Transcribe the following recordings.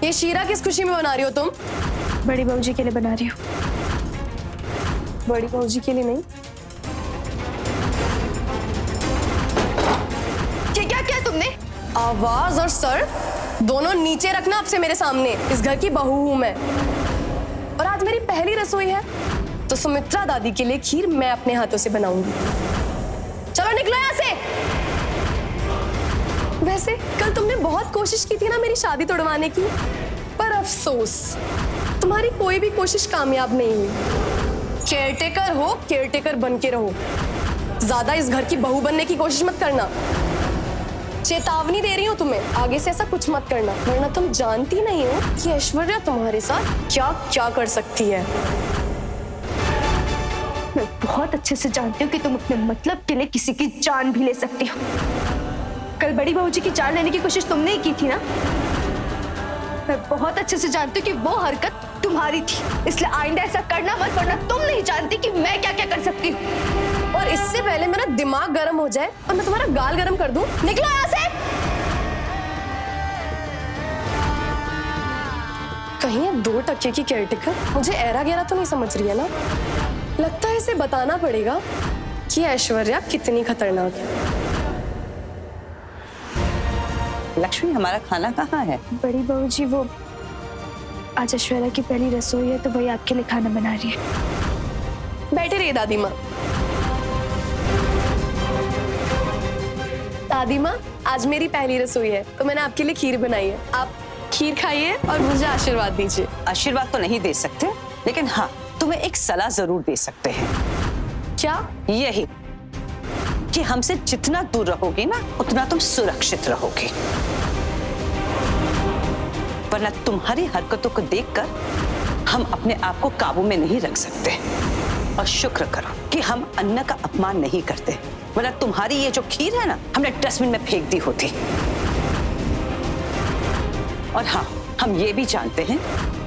ये शीरा किस खुशी में बना रही हो तुम? बड़ी बहू जी के लिए बना रही हूँ। बड़ी बहू जी के लिए नहीं। क्या किया तुमने? आवाज और सर दोनों नीचे रखना आपसे मेरे सामने। इस घर की बहू हूं मैं और आज मेरी पहली रसोई है, तो सुमित्रा दादी के लिए खीर मैं अपने हाथों से बनाऊंगी। चलो निकलो यहाँ से। वैसे कल तुमने बहुत कोशिश की थी ना मेरी शादी तोड़वाने की, पर अफसोस तुम्हारी कोई भी कोशिश कामयाब नहीं हुई। केयरटेकर हो, केयरटेकर बन के रहो। ज्यादा इस घर की बहू बनने की कोशिश मत करना। चेतावनी दे रही हूँ तुम्हें, आगे से ऐसा कुछ मत करना, वरना तुम जानती नहीं हो कि ऐश्वर्या तुम्हारे साथ क्या क्या कर सकती है। मैं बहुत अच्छे से जानती हूँ कि तुम अपने मतलब के लिए किसी की जान भी ले सकती हो। कल बड़ी बहू जी की जान लेने की कोशिश तुमने ही की थी ना? मैं बहुत अच्छे से जानती हूँ कि वो हरकत तुम्हारी थी, इसलिए आइंदा ऐसा करना मत, वरना तुम नहीं जानती कि मैं क्या क्या कर सकती हूँ। और इससे पहले मेरा दिमाग गर्म हो जाए और मैं तुम्हारा गाल गर्म कर दूं, निकलो यहाँ से। कहीं ये 2 टके की केयरटेकर मुझे ऐरा गैरा तो नहीं समझ रही है ना? लगता है इसे बताना पड़ेगा कि ऐश्वर्या कितनी खतरनाक है। लक्ष्मी, हमारा खाना कहाँ है? बड़ी बहू जी, वो आज ऐश्वर्या की पहली रसोई है, तो वही आपके लिए खाना बना रही है। बैठे रहिए दादी माँ। दादी माँ, आज मेरी पहली रसोई है, तो मैंने आपके लिए खीर बनाई है। आप खीर खाइए और मुझे आशीर्वाद दीजिए। आशीर्वाद तो नहीं दे सकते, लेकिन हाँ, तुम्हें एक सलाह जरूर दे सकते हैं। क्या? यही कि हमसे जितना दूर रहोगी ना, उतना तुम सुरक्षित रहोगी। वरना तुम्हारी हरकतों को देखकर हम अपने आप को काबू में नहीं रख सकते। और शुक्र करो कि हम अन्न का अपमान नहीं करते, वरना तुम्हारी ये जो खीर है ना, हमने डस्टबिन में फेंक दी होती। और हाँ, हम ये भी जानते हैं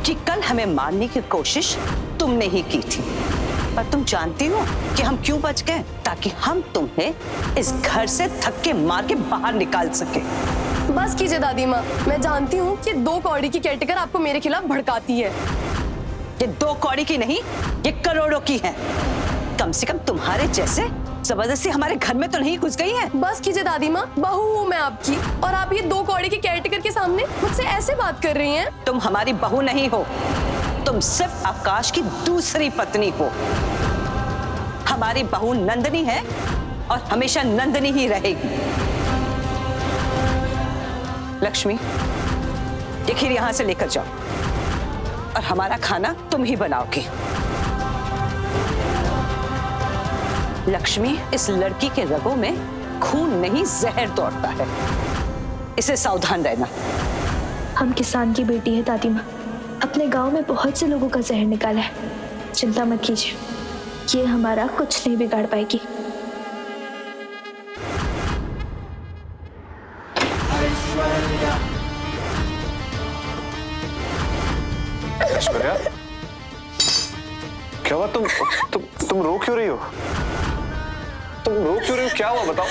कि कल हमें मारने की कोशिश तुमने ही की थी, पर तुम जानती हो कि हम क्यों बच गए? ताकि हम तुम्हें इस घर से धक्के मार के बाहर निकाल सके। बस कीजिए दादी माँ, मैं जानती हूँ कि 2 कौड़ी की केयरटेकर आपको मेरे खिलाफ भड़काती है। ये 2 कौड़ी की नहीं, ये करोड़ों की है। कम से कम तुम्हारे जैसे जबरदस्ती हमारे घर में तो नहीं घुस गई है। बस कीजिए दादी माँ, बहू हूँ मैं आपकी, और आप ये 2 कौड़ी के केयरटेकर के सामने मुझसे ऐसे बात कर रही हैं। तुम हमारी बहू नहीं हो, तुम सिर्फ आकाश की दूसरी पत्नी हो। हमारी बहू नंदनी है और हमेशा नंदनी ही रहेगी। लक्ष्मी, ये खीर यहां से लेकर जाओ और हमारा खाना तुम ही बनाओगी। लक्ष्मी, इस लड़की के रगों में खून नहीं, जहर दौड़ता है, इसे सावधान रहना। हम किसान की बेटी है दादी माँ, अपने गांव में बहुत से लोगों का जहर निकाला है। चिंता मत कीजिए, ये हमारा कुछ नहीं बिगाड़ पाएगी। ऐश्वर्या, क्या हुआ? तुम रो क्यों रही हो? क्या हुआ बताओ?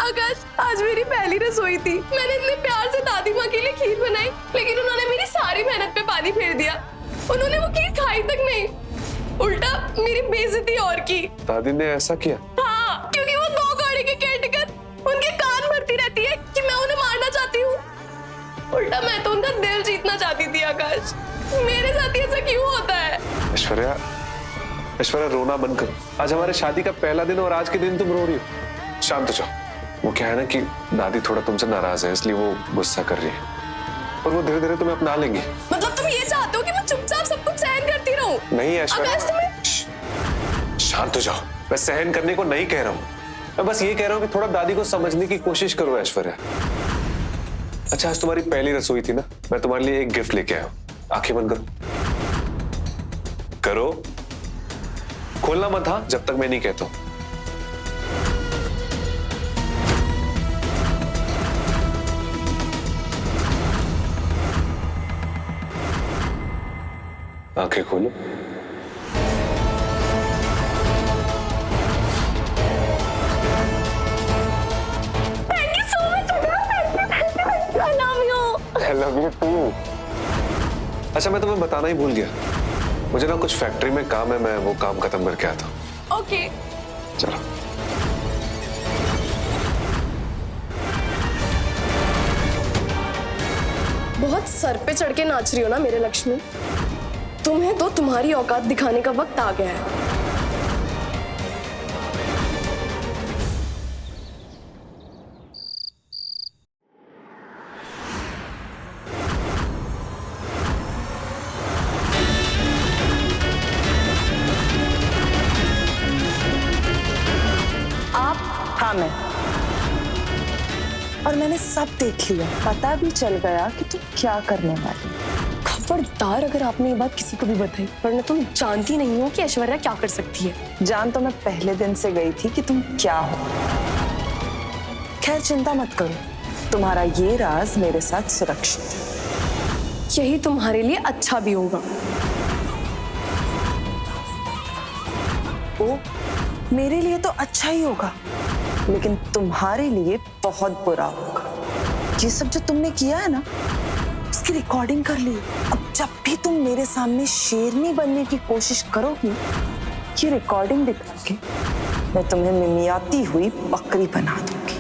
आकाश, आज मेरी पहली रसोई थी। मैंने इतने प्यार से दादी माँ के लिए खीर बनाई, लेकिन उन्होंने मेरी सारी मेहनत पे पानी फेर दिया। उन्होंने वो खीर खाई तक नहीं, उल्टा मेरी बेइज्जती और की। दादी ने ऐसा किया? हाँ, क्योंकि वो 2 कौड़ी के केयरटेकर उनके कान भरती रहती है कि मैं उन्हें मारना चाहती हूँ। उल्टा मैं तो उनका दिल जीतना चाहती थी। आकाश, मेरे साथ ऐसा क्यों होता है? ऐश्वर्या, रोना बंद करो। आज हमारे शादी का पहला दिन और आज के दिन तुम रो रही हो। शांत हो जाओ। वो क्या है ना कि दादी थोड़ा तुमसे नाराज है, इसलिए वो गुस्सा कर रही है, और वो धीरे धीरे तुम्हें अपना लेंगी। मतलब तुम ये चाहते हो कि मैं चुपचाप सब कुछ सहन करती रहूं? नहीं ऐश्वर्या, आकाश, तुम्हें शांत हो जाओ। मैं सहन करने को नहीं कह रहा हूँ, मैं बस ये कह रहा हूँ कि थोड़ा दादी को समझने की कोशिश करो ऐश्वर्या। अच्छा, आज तुम्हारी पहली रसोई थी ना, मैं तुम्हारे लिए एक गिफ्ट लेके आया हूँ। आंखें बंद करो, खोलना मत हाँ, जब तक मैं नहीं कहता हूं। आंखें खोलो। Thank you so much. I love you. I love you too. अच्छा मैं तुम्हें बताना ही भूल गया, मुझे ना कुछ फैक्ट्री में काम है, मैं वो काम खत्म करके आता हूँ। ओके। चलो। बहुत सर पे चढ़ के नाच रही हो ना मेरे लक्ष्मी। तुम्हें तो तुम्हारी औकात दिखाने का वक्त आ गया है। आप हाँ मैं, और मैंने सब देख लिया, पता भी चल गया कि तुम क्या करने वाली। खबरदार अगर आपने ये बात किसी को भी बताई, वरना तुम जानती नहीं हो कि ऐश्वर्या क्या कर सकती है। जान तो मैं पहले दिन से गई थी कि तुम क्या हो। खैर चिंता मत करो, तुम्हारा ये राज मेरे साथ सुरक्षित है। यही तुम्हारे लिए अच्छा भी होगा। ओ, मेरे लिए तो अच्छा ही होगा, लेकिन तुम्हारे लिए बहुत बुरा होगा। ये सब जो तुमने किया है ना, उसकी रिकॉर्डिंग कर ली। अब जब भी तुम मेरे सामने शेरनी बनने की कोशिश करोगी, ये रिकॉर्डिंग दिखा के मैं तुम्हें मिमियाती हुई बकरी बना दूंगी।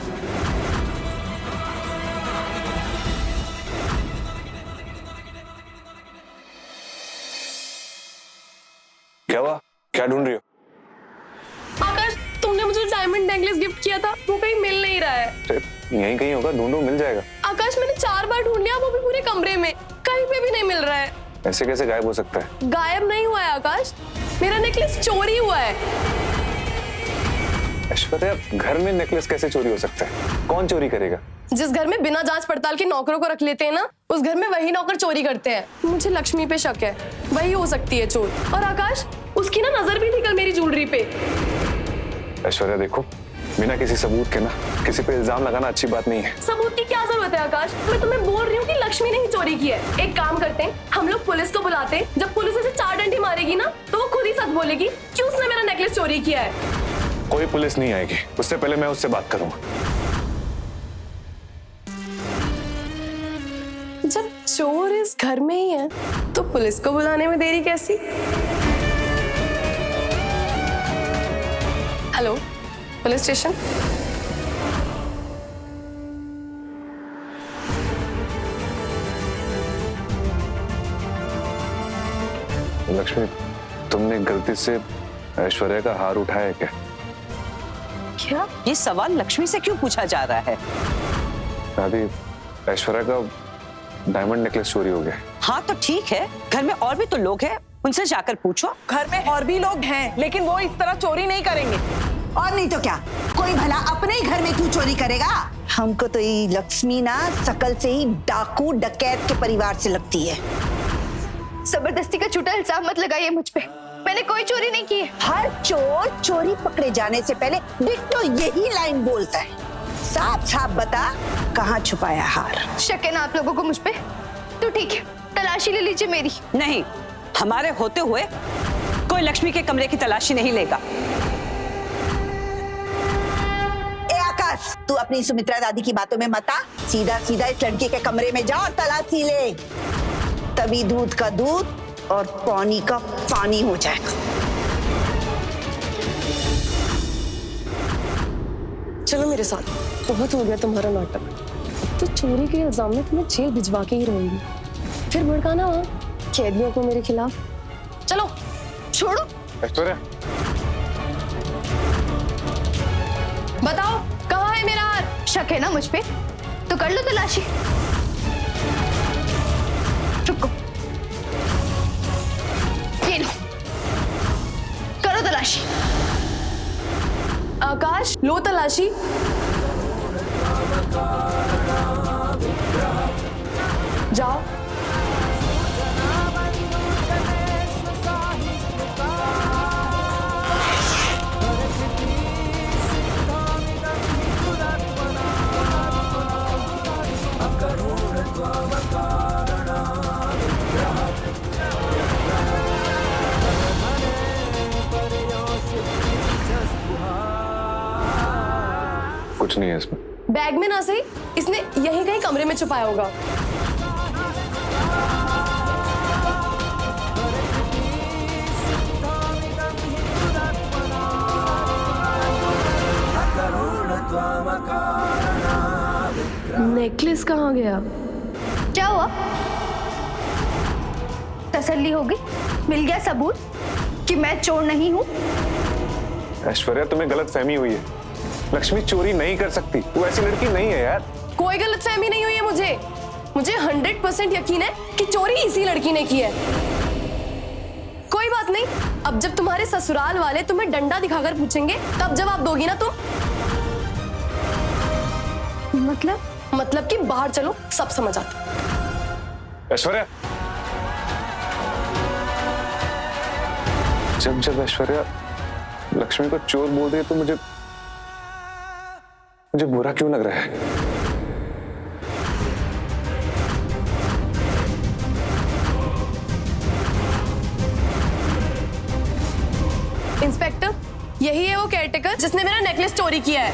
क्या हुआ? क्या ढूंढ रही हो? आकाश, तुमने मुझे डायमंड नेकलेस गिफ्ट किया था, वो कहीं मिल नहीं रहा है। यहीं कहीं होगा, ढूंढो, मिल जाएगा। आकाश, मैंने 4 बार ढूंढ लिया, वो भी पूरे कमरे में, कहीं पे भी नहीं मिल रहा है। ऐसे कैसे गायब हो सकता है? गायब नहीं हुआ है आकाश, मेरा नेकलेस चोरी हुआ है। ऐश्वर्या, घर में नेकलेस कैसे चोरी हो सकता है? कौन चोरी करेगा? जिस घर में बिना जांच पड़ताल के नौकरों को रख लेते हैं ना, उस घर में वही नौकर चोरी करते हैं। मुझे लक्ष्मी पे शक है, वही हो सकती है चोर। और आकाश, उसकी ना नजर भी थी कल मेरी ज्वेलरी पे। ऐश्वर्या देखो, बिना किसी सबूत के ना किसी पे इल्जाम लगाना अच्छी बात नहीं है। सबूत की क्या जरूरत है आकाश? मैं तुम्हें बोल रही हूँ कि लक्ष्मी ने ही चोरी की है। एक काम करते हैं, हम लोग पुलिस को बुलाते हैं। जब पुलिस उसे 4 डंडी मारेगी ना, तो वो खुद ही सच बोलेगी कि उसने मेरा नेकलेस चोरी किया है। कोई पुलिस नहीं आएगी, उससे पहले मैं उससे बात करूंगा। जब चोर इस घर में ही है, तो पुलिस को बुलाने में देरी कैसी? Hello, police station. लक्ष्मी, तुमने गलती से ऐश्वर्या का हार उठाया क्या? क्या? ये सवाल लक्ष्मी से क्यों पूछा जा रहा है? दादी, ऐश्वर्या का डायमंड नेकलेस चोरी हो गया। हाँ तो ठीक है, घर में और भी तो लोग हैं, उनसे जाकर पूछो। घर में और भी लोग हैं, लेकिन वो इस तरह चोरी नहीं करेंगे। और नहीं तो क्या, कोई भला अपने ही घर में क्यों चोरी करेगा? हमको तो ये लक्ष्मी ना शकल से ही डाकू डकैत के परिवार से लगती है। जबरदस्ती का झूठा इल्जाम मत लगाइए मुझ पे, मैंने कोई चोरी नहीं की है। हर चोर चोरी पकड़े जाने से पहले डिट्टो यही लाइन बोलता है। साफ साफ बता, कहाँ छुपाया हार? शक है ना आप लोगों को मुझ पे? तो ठीक है, तलाशी ले लीजिए मेरी। नहीं, हमारे होते हुए कोई लक्ष्मी के कमरे की तलाशी नहीं लेगा। ए आकाश, तू अपनी सुमित्रा दादी की बातों में मत आ। सीधा सीधा इस लड़के के कमरे में जा और तलाशी ले, तभी दूध का दूध और पानी का पानी हो जाएगा। चलो मेरे साथ, बहुत हो गया तुम्हारा नाटक। तो चोरी के इल्जाम में तुम्हें जेल भिजवा के ही रहूंगी, फिर भड़काना कैदियों को मेरे खिलाफ। चलो। छोड़ो। ऐश्वर्या, बताओ कहाँ है मेरा हार? शक है ना मुझ पे? तो कर लो तलाशी। रुको, ये लो, करो तलाशी। आकाश, लो तलाशी। जाओ। कुछ नहीं है इसमें। बैग में ना सही, इसने यहीं कहीं कमरे में छुपाया होगा। नेकलेस कहाँ गया? क्या हुआ? तसल्ली हो गई? मिल गया सबूत कि मैं चोर नहीं हूँ? ऐश्वर्या, तुम्हें गलत फहमी हुई है। लक्ष्मी चोरी नहीं कर सकती, वो ऐसी लड़की नहीं है यार। कोई गलतफहमी नहीं हुई है मुझे 100% यकीन है कि चोरी इसी लड़की ने की है। कोई बात नहीं, अब जब तुम्हारे ससुराल वाले तुम्हें डंडा दिखाकर पूछेंगे तब जवाब दोगी ना तुम। मतलब कि बाहर चलो, सब समझ आता। ऐश्वर्या, जब ऐश्वर्या लक्ष्मी को चोर बोल रही है तो मुझे बुरा क्यों लग रहा है? इंस्पेक्टर, यही है वो केयरटेकर जिसने मेरा नेकलेस चोरी किया है।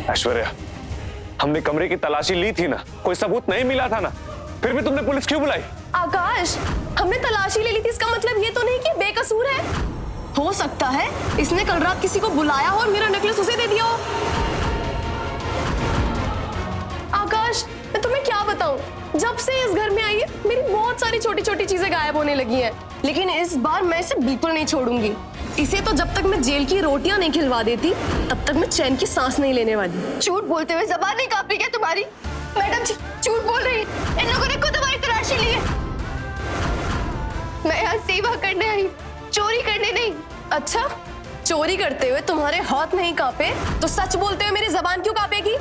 ऐश्वर्या, हमने कमरे की तलाशी ली थी ना, कोई सबूत नहीं मिला था ना, फिर भी तुमने पुलिस क्यों बुलाई? आकाश, हमने तलाशी ले ली थी, इसका मतलब ये तो नहीं कि बेकसूर है। हो सकता है इसने कल रात किसी को बुलाया हो और मेरा नेकलेस उसे दे दिया हो। आकाश, मैं तुम्हें क्या बताऊं, जब से इस घर में आई है मेरी बहुत सारी छोटी छोटी चीजें गायब होने लगी हैं, लेकिन इस बार मैं इसे बिल्कुल नहीं छोड़ूंगी। इसे तो जब तक मैं जेल की रोटियां नहीं खिलवा देती तब तक मैं चैन की सांस नहीं लेने वाली। झूठ बोलते हुए जबान नहीं कांप रही क्या तुम्हारी? मैडम जी झूठ बोल रही है, इन लोगों ने खुद हमारी तलाशी ली है। मैं यहाँ सेवा करने आई, चोरी करने नहीं। अच्छा, चोरी करते हुए तुम्हारे हाथ नहीं कांपे तो सच बोलते हुए मेरी जबान क्यों कांपेगी?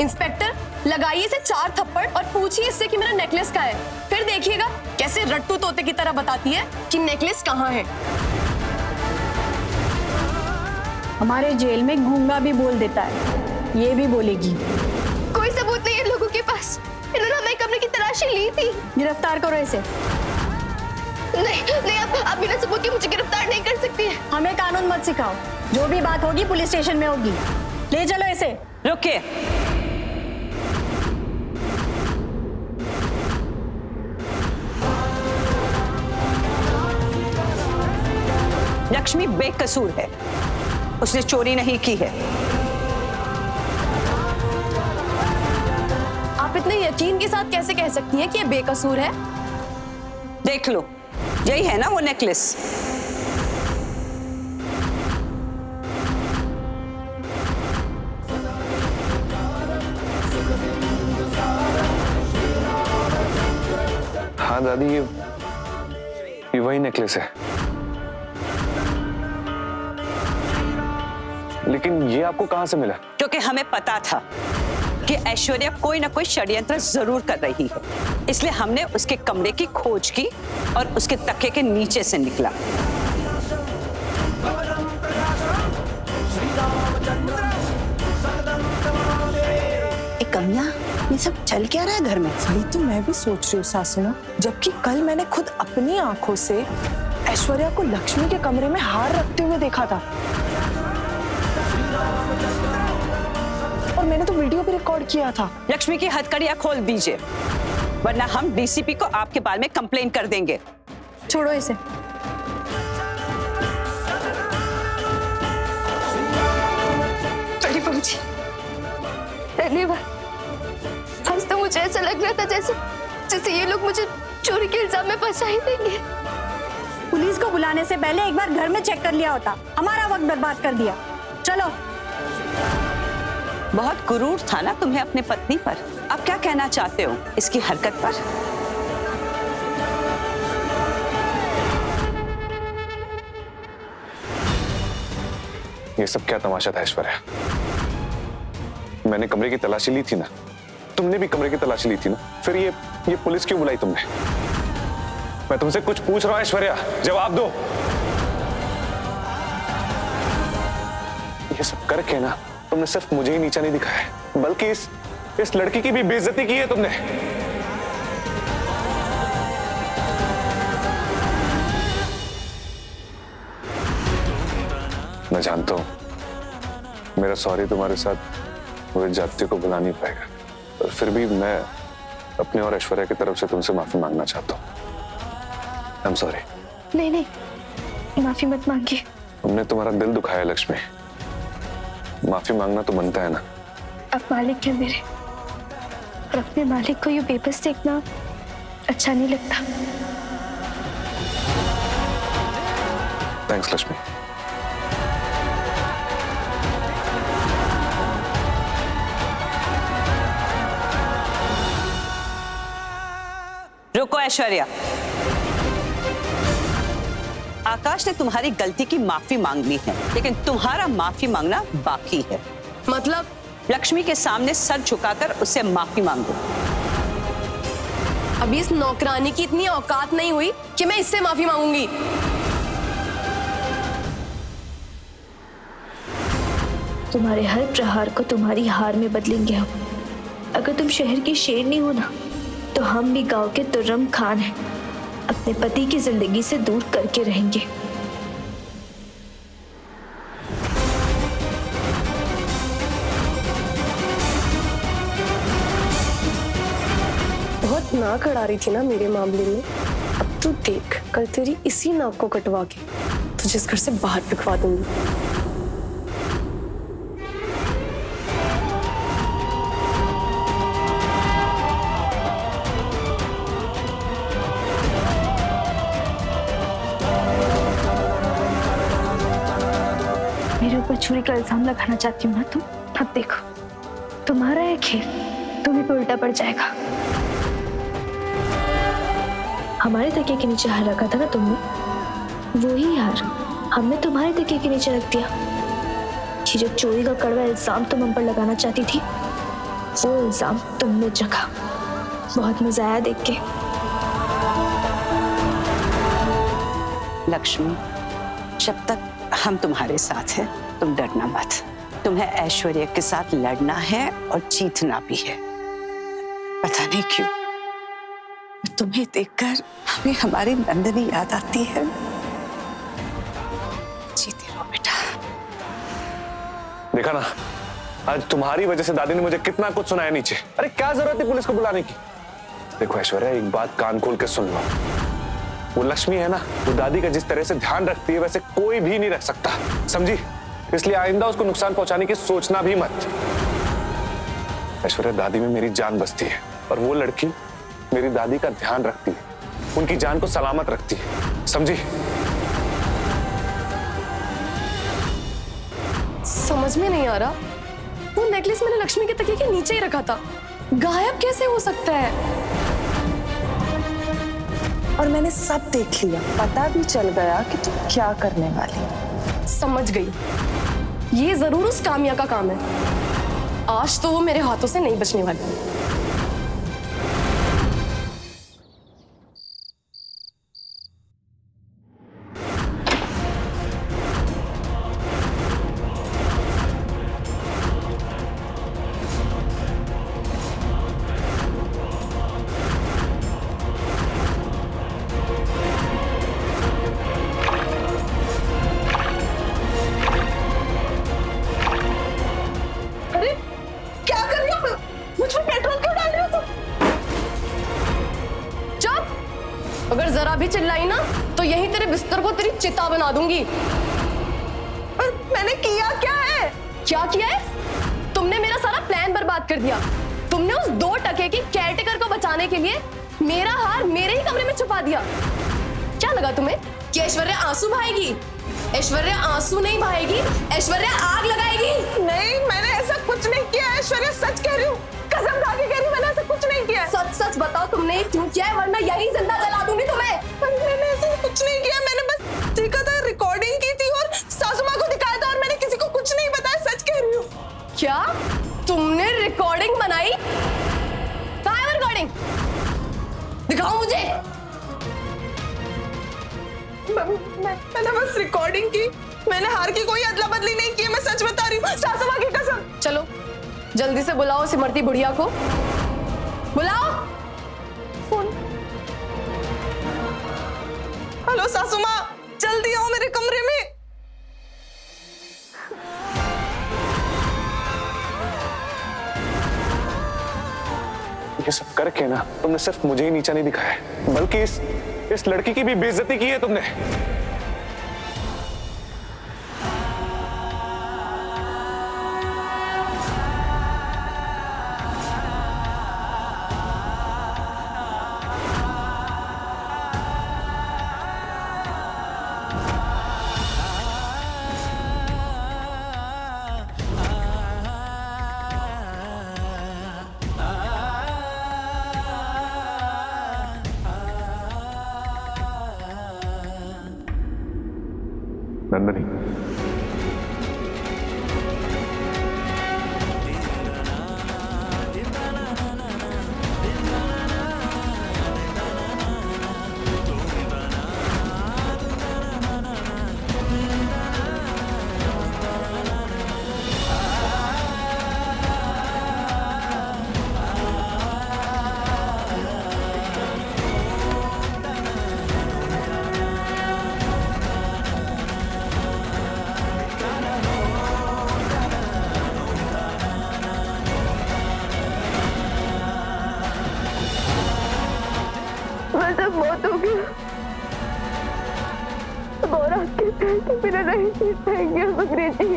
इंस्पेक्टर, लगाइए इसे 4 थप्पड़ और पूछिए इससे कि मेरा नेकलेस कहाँ है, फिर देखिएगा कैसे रट्टू तोते की तरह बताती है कि नेकलेस कहाँ है। हमारे जेल में गूंगा भी बोल देता है, ये भी बोलेगी। कोई सबूत नहीं है इन लोगों के पास, इन्होंने हमारे कमरे की तलाशी ली थी। गिरफ्तार करो इसे। नहीं, आप बिना सबूत के मुझे गिरफ्तार नहीं कर सकती है। हमें कानून मत सिखाओ, जो भी बात होगी पुलिस स्टेशन में होगी। ले चलो इसे। रुकिए, लक्ष्मी बेकसूर है, उसने चोरी नहीं की है। आप इतने यकीन के साथ कैसे कह सकती हैं कि ये बेकसूर है? देख लो, यही है ना वो नेकलेस। हाँ दादी, ये वही नेकलेस है। लेकिन ये आपको कहां से मिला? क्योंकि हमें पता था कि ऐश्वर्या कोई ना कोई षड्यंत्र जरूर कर रही है, इसलिए हमने उसके कमरे की खोज की और उसके तकिए के नीचे से निकला। कमियां, ये सब चल क्या रहा है घर में? वही तो मैं भी सोच रही हूँ सासू माँ, जबकि कल मैंने खुद अपनी आंखों से ऐश्वर्या को लक्ष्मी के कमरे में हार रखते हुए देखा था, और मैंने तो वीडियो भी रिकॉर्ड किया था। लक्ष्मी की हथकड़ियां खोल दीजिए, वरना हम डीसीपी को आपके बारे में कंप्लेन कर देंगे। छोड़ो इसे। बड़ी बहू जी, धन्यवाद। आज तो मुझे ऐसा लग रहा था जैसे ये लोग मुझे चोरी के इल्जाम में फंसा ही देंगे। पुलिस को बुलाने से पहले एक बार घर में चेक कर लिया होता, हमारा वक्त बर्बाद कर दिया। चलो। बहुत गुरूर था ना तुम्हें अपने पत्नी पर। अब क्या कहना चाहते हो इसकी हरकत पर? ये सब क्या तमाशा था ऐश्वर्या? मैंने कमरे की तलाशी ली थी ना, तुमने भी कमरे की तलाशी ली थी ना, फिर ये पुलिस क्यों बुलाई तुमने? मैं तुमसे कुछ पूछ रहा हूं ऐश्वर्या, जवाब दो। ये सब करके ना तुमने सिर्फ मुझे ही नीचा नहीं दिखाया, बल्कि इस लड़की की भी बेइज्जती की है तुमने। मैं जानता हूं मेरा सॉरी तुम्हारे साथ वो जाति को भुला नहीं पाएगा, पर फिर भी मैं अपने और ऐश्वर्या की तरफ से तुमसे माफी मांगना चाहता हूँ। I am sorry. नहीं, माफी मत मांगिए। तुमने तुम्हारा दिल दुखाया लक्ष्मी, माफी मांगना तो बनता है ना। आप मालिक हैं मेरे, और अपने मालिक को यूं बेबस देखना अच्छा नहीं लगता। थैंक्स लक्ष्मी। रुको ऐश्वर्या, आकाश ने तुम्हारी गलती की माफी मांग ली है, लेकिन तुम्हारा माफी मांगना बाकी है। मतलब लक्ष्मी के सामने सर झुकाकर उससे माफी मांगो। अभी इस नौकरानी की इतनी औकात नहीं हुई कि मैं इससे माफी मांगूंगी। तुम्हारे हर प्रहार को तुम्हारी हार में बदलेंगे हम। अगर तुम शहर की शेरनी हो ना, तो हम भी गांव के तुर्रम खान हैं, अपने पति की जिंदगी से दूर करके रहेंगे। बहुत नाक अड़ा रही थी ना मेरे मामले में। अब तू देख, कल तेरी इसी नाक को कटवा के तुझे इस घर से बाहर फेंकवा दूंगी। मेरे ऊपर छुरी का इल्जाम लगाना चाहती हो ना तुम? अब देखो, तुम्हारा ये खेल तुम्हें पे उल्टा पड़ जाएगा। हमारे तकिए के नीचे हार रखा था ना तुमने, वही हार हमने तुम्हारे तकिए के नीचे रख दिया। ये जो चोरी का कड़वा इल्जाम तुम हम पर लगाना चाहती थी, वो इल्जाम तुमने जगा। बहुत मजा आया देख के। लक्ष्मी, जब तक हम तुम्हारे साथ हैं, तुम डरना मत। तुम्हें ऐश्वर्या के साथ लड़ना है और जीतना भी है। पता नहीं क्यों तुम्हें देखकर हमें हमारी नंदनी याद आती है। जीते रहो बेटा। देखा ना, आज तुम्हारी वजह से दादी ने मुझे कितना कुछ सुनाया नीचे। अरे क्या जरूरत है पुलिस को बुलाने की? देखो ऐश्वर्या, एक बात कान खोल के सुन लो। वो लक्ष्मी है ना, वो दादी का जिस तरह से ध्यान रखती है वैसे कोई भी नहीं रख सकता, समझी? इसलिए आइंदा उसको नुकसान पहुंचाने की सोचना भी मत। ऐश्वर्या, दादी में मेरी जान बसती है और वो लड़की मेरी दादी का ध्यान रखती है, उनकी जान को सलामत रखती है, समझी? समझ में नहीं आ रहा, वो नेकलेस मैंने लक्ष्मी के तकिए के नीचे ही रखा था, गायब कैसे हो सकता है? और मैंने सब देख लिया, पता भी चल गया कि तुम क्या करने वाली। समझ गई, ये जरूर उस कामिया का काम है। आज तो वो मेरे हाथों से नहीं बचने वाली। अगर जरा भी चिल्लाई ना तो यही तेरे बिस्तर को तेरी चिता बना दूंगी। पर मैंने किया क्या है? क्या किया है? तुमने मेरा सारा प्लान बर्बाद कर दिया। तुमने उस 2 टके की केयरटेकर को बचाने के लिए मेरा हार मेरे ही कमरे में छुपा दिया। क्या लगा तुम्हें कि ऐश्वर्या आंसू बहाएगी? ऐश्वर्या आंसू नहीं बहाएगी, ऐश्वर्या आग लगाएगी। नहीं, मैंने ऐसा कुछ नहीं किया। ऐश्वर्या, सच कह रही हूँ, कसम खा के कह रही हूँ, मैंने ऐसा कुछ नहीं किया। सच सच बताओ तुमने क्यों किया है, वरना यही जिंदा जला दूंगी तुम्हें। मैंने ऐसा कुछ नहीं किया, मैंने बस देखा था, रिकॉर्डिंग की थी और सासू माँ को दिखाया था और मैंने किसी को कुछ नहीं बताया। सच कह रही हूँ। क्या तुमने रिकॉर्डिंग बनाई? कहाँ है रिकॉर्डिंग? दिखाओ मुझे। मैंने बस रिकॉर्डिंग की, मैंने हार की कोई अदला बदली नहीं की। मैं सच बता रही हूँ, सासू माँ की कसम। चलो जल्दी से बुलाओ सिमरती बुढ़िया को, बुलाओ। फोन। हेलो सासू माँ, जल्दी आओ मेरे कमरे में। ये सब करके ना तुमने सिर्फ मुझे ही नीचा नहीं दिखाया है, बल्कि इस लड़की की भी बेइज्जती की है तुमने। नंदनी। मतलब मौत हो गई और आपके पैर के बिना नहीं जी पाएंगे हम अंग्रेजी।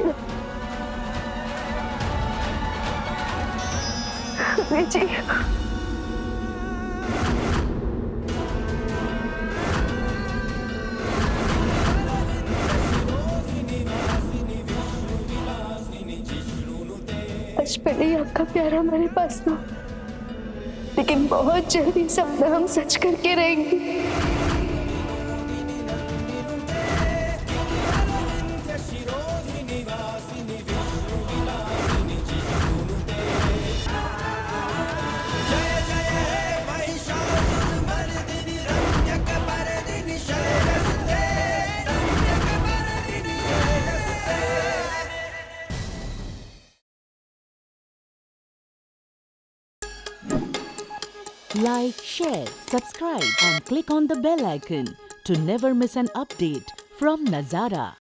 जी आज पहले ही आपका प्यार हमारे पास था, लेकिन बहुत जल्दी सपना हम सच करके रहेंगे। Like, share, subscribe and click on the bell icon to never miss an update from Nazara.